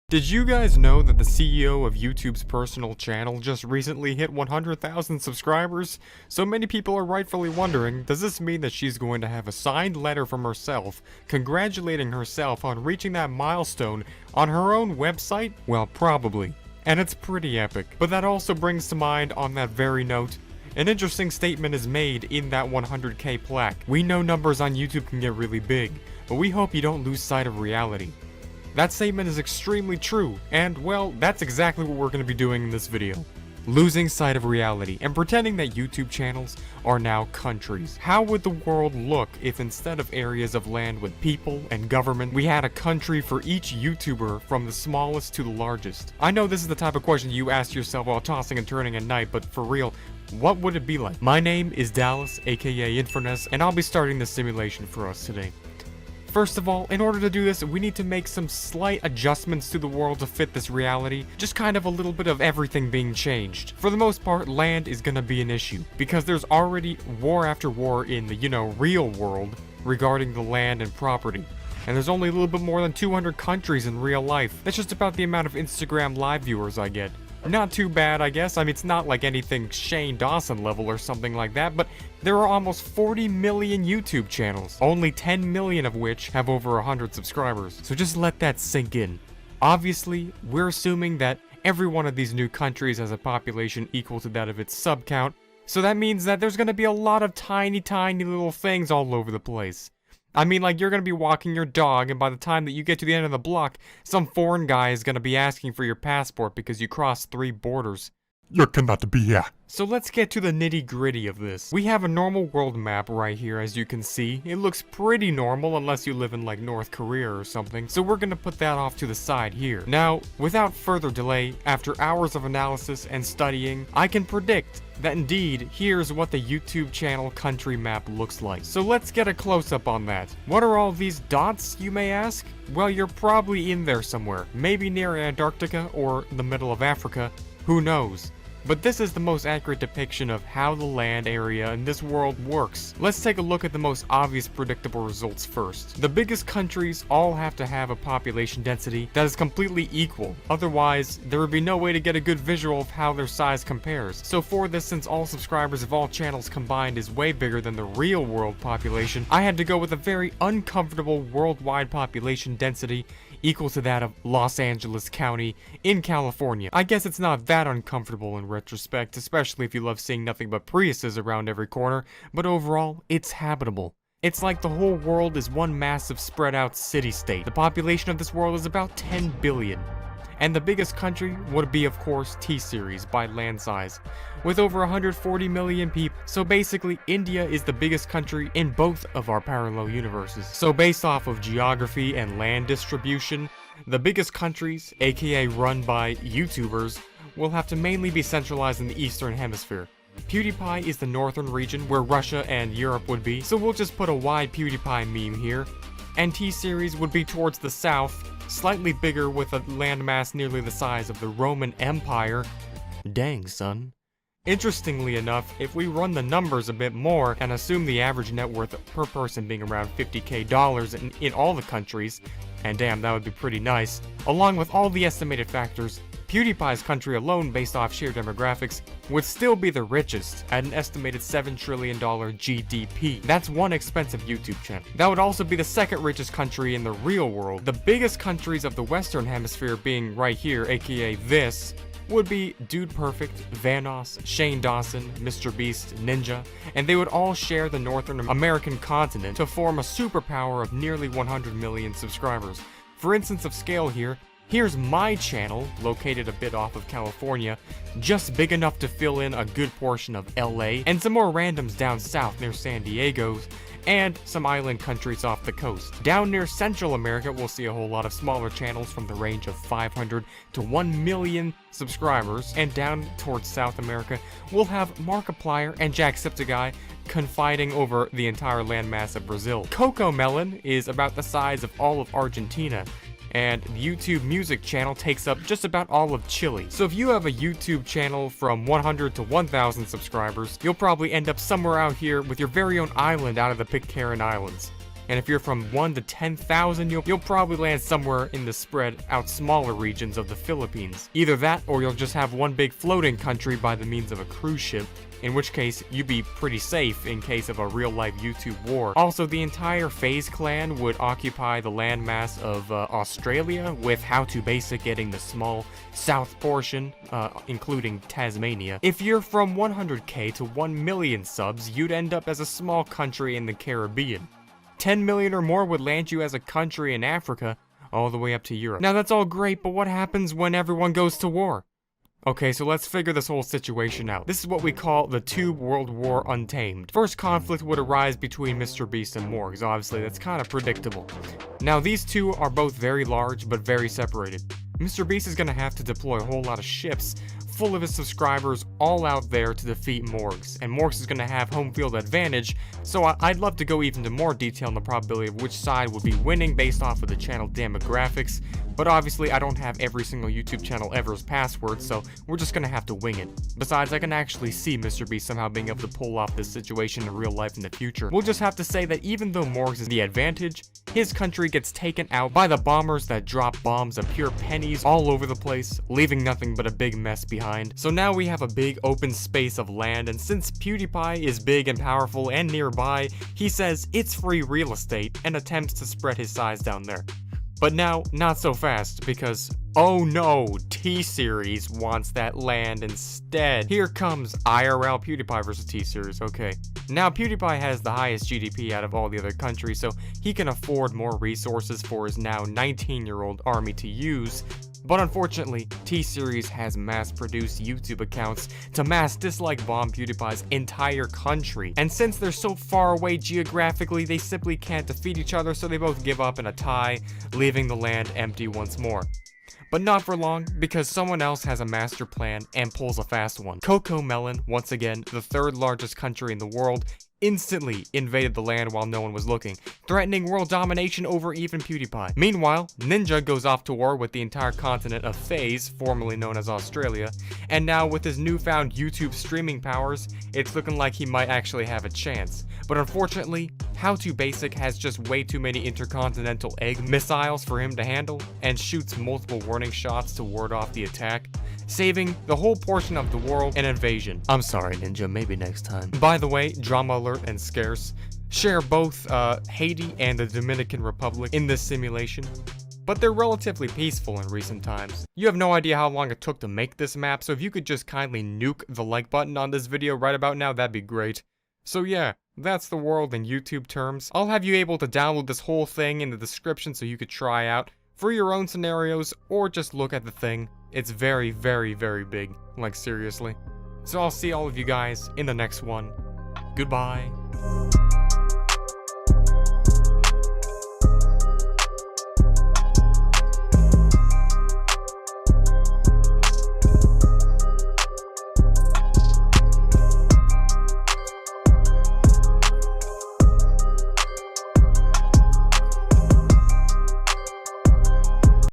Did you guys know that the CEO of YouTube's personal channel just recently hit 100,000 subscribers? So many people are rightfully wondering, does this mean that she's going to have a signed letter from herself, congratulating herself on reaching that milestone on her own website? Well, probably. And it's pretty epic. But that also brings to mind, on that very note, an interesting statement is made in that 100K plaque. We know numbers on YouTube can get really big, but we hope you don't lose sight of reality. That statement is extremely true, and well, that's exactly what we're going to be doing in this video. Losing sight of reality and pretending that YouTube channels are now countries. How would the world look if instead of areas of land with people and government, we had a country for each YouTuber from the smallest to the largest? I know this is the type of question you ask yourself while tossing and turning at night, but for real, what would it be like? My name is Dallas, aka Infurness, and I'll be starting this simulation for us today. First of all, in order to do this, we need to make some slight adjustments to the world to fit this reality. Just kind of a little bit of everything being changed. For the most part, land is gonna be an issue, because there's already war after war in the, real world regarding the land and property. And there's only a little bit more than 200 countries in real life. That's just about the amount of Instagram live viewers I get. Not too bad, I guess. I mean, it's not like anything Shane Dawson level or something like that, but there are almost 40 million YouTube channels, only 10 million of which have over 100 subscribers. So just let that sink in. Obviously, we're assuming that every one of these new countries has a population equal to that of its sub-count, so that means that there's gonna be a lot of tiny little things all over the place. I mean, like, you're gonna be walking your dog, and by the time that you get to the end of the block, some foreign guy is gonna be asking for your passport because you crossed 3 borders. You cannot be here. So let's get to the nitty-gritty of this. We have a normal world map right here, as you can see. It looks pretty normal unless you live in like North Korea or something, so we're gonna put that off to the side here. Now, without further delay, after hours of analysis and studying, I can predict that indeed, here's what the YouTube channel country map looks like. So let's get a close-up on that. What are all these dots, you may ask? Well, you're probably in there somewhere, maybe near Antarctica or the middle of Africa, who knows? But this is the most accurate depiction of how the land area in this world works. Let's take a look at the most obvious predictable results first. The biggest countries all have to have a population density that is completely equal. Otherwise, there would be no way to get a good visual of how their size compares. So for this, since all subscribers of all channels combined is way bigger than the real world population, I had to go with a very uncomfortable worldwide population density equal to that of Los Angeles County in California. I guess it's not that uncomfortable in retrospect, especially if you love seeing nothing but Priuses around every corner, but overall, it's habitable. It's like the whole world is one massive spread out city-state. The population of this world is about 10 billion. And the biggest country would be, of course, T-Series by land size, with over 140 million people. So basically, India is the biggest country in both of our parallel universes. So based off of geography and land distribution, the biggest countries, aka run by YouTubers, will have to mainly be centralized in the Eastern Hemisphere. PewDiePie is the northern region where Russia and Europe would be, so we'll just put a wide PewDiePie meme here. And T-Series would be towards the south, slightly bigger with a landmass nearly the size of the Roman Empire. Dang, son. Interestingly enough, if we run the numbers a bit more and assume the average net worth per person being around $50K in all the countries, and damn, that would be pretty nice, along with all the estimated factors, PewDiePie's country alone, based off sheer demographics, would still be the richest at an estimated $7 trillion GDP. That's one expensive YouTube channel. That would also be the second richest country in the real world. The biggest countries of the Western Hemisphere being right here, aka this, would be Dude Perfect, Vanoss, Shane Dawson, Mr. Beast, Ninja, and they would all share the Northern American continent to form a superpower of nearly 100 million subscribers. For instance of scale here, here's my channel, located a bit off of California, just big enough to fill in a good portion of LA, and some more randoms down south near San Diego, and some island countries off the coast. Down near Central America, we'll see a whole lot of smaller channels from the range of 500 to 1 million subscribers, and down towards South America, we'll have Markiplier and Jacksepticeye confiding over the entire landmass of Brazil. Coco Melon is about the size of all of Argentina, and the YouTube music channel takes up just about all of Chile. So if you have a YouTube channel from 100 to 1,000 subscribers, you'll probably end up somewhere out here with your very own island out of the Pitcairn Islands. And if you're from 1 to 10,000, you'll probably land somewhere in the spread out smaller regions of the Philippines. Either that, or you'll just have one big floating country by the means of a cruise ship, in which case you'd be pretty safe in case of a real-life YouTube war. Also, the entire FaZe clan would occupy the landmass of Australia, with How to Basic getting the small south portion, including Tasmania. If you're from 100k to 1 million subs, you'd end up as a small country in the Caribbean. 10 million or more would land you as a country in Africa, all the way up to Europe. Now that's all great, but what happens when everyone goes to war? Okay, so let's figure this whole situation out. This is what we call the Tube World War Untamed. First conflict would arise between Mr. Beast and Morgs. Obviously, that's kind of predictable. Now, these two are both very large, but very separated. Mr. Beast is going to have to deploy a whole lot of ships full of his subscribers all out there to defeat Morgs, and Morgs is going to have home field advantage, so I'd love to go even into more detail on the probability of which side would be winning based off of the channel demographics, but obviously I don't have every single YouTube channel ever's password, so we're just going to have to wing it. Besides, I can actually see Mr. Beast somehow being able to pull off this situation in real life in the future. We'll just have to say that even though Morgs is the advantage, his country gets taken out by the bombers that drop bombs of pure pennies all over the place, leaving nothing but a big mess behind. So now we have a big open space of land, and since PewDiePie is big and powerful and nearby, he says it's free real estate and attempts to spread his size down there. But now, not so fast, because oh no, T-Series wants that land instead. Here comes IRL PewDiePie versus T-Series. Okay, now PewDiePie has the highest GDP out of all the other countries, so he can afford more resources for his now 19-year-old army to use. But unfortunately, T-Series has mass-produced YouTube accounts to mass dislike bomb PewDiePie's entire country. And since they're so far away geographically, they simply can't defeat each other, so they both give up in a tie, leaving the land empty once more. But not for long, because someone else has a master plan and pulls a fast one. Coco Melon, once again, the third largest country in the world, instantly invaded the land while no one was looking, threatening world domination over even PewDiePie. Meanwhile, Ninja goes off to war with the entire continent of FaZe, formerly known as Australia, and now with his newfound YouTube streaming powers, it's looking like he might actually have a chance. But unfortunately, How to Basic has just way too many intercontinental egg missiles for him to handle, and shoots multiple warning shots to ward off the attack, saving the whole portion of the world an invasion. I'm sorry, Ninja, maybe next time. By the way, Drama Alert and Scarce share both Haiti and the Dominican Republic in this simulation, but they're relatively peaceful in recent times. You have no idea how long it took to make this map, so if you could just kindly nuke the like button on this video right about now, that'd be great. So yeah, that's the world in YouTube terms. I'll have you able to download this whole thing in the description so you could try out for your own scenarios, or just look at the thing. It's very, very, very big, like seriously. So I'll see all of you guys in the next one. Goodbye.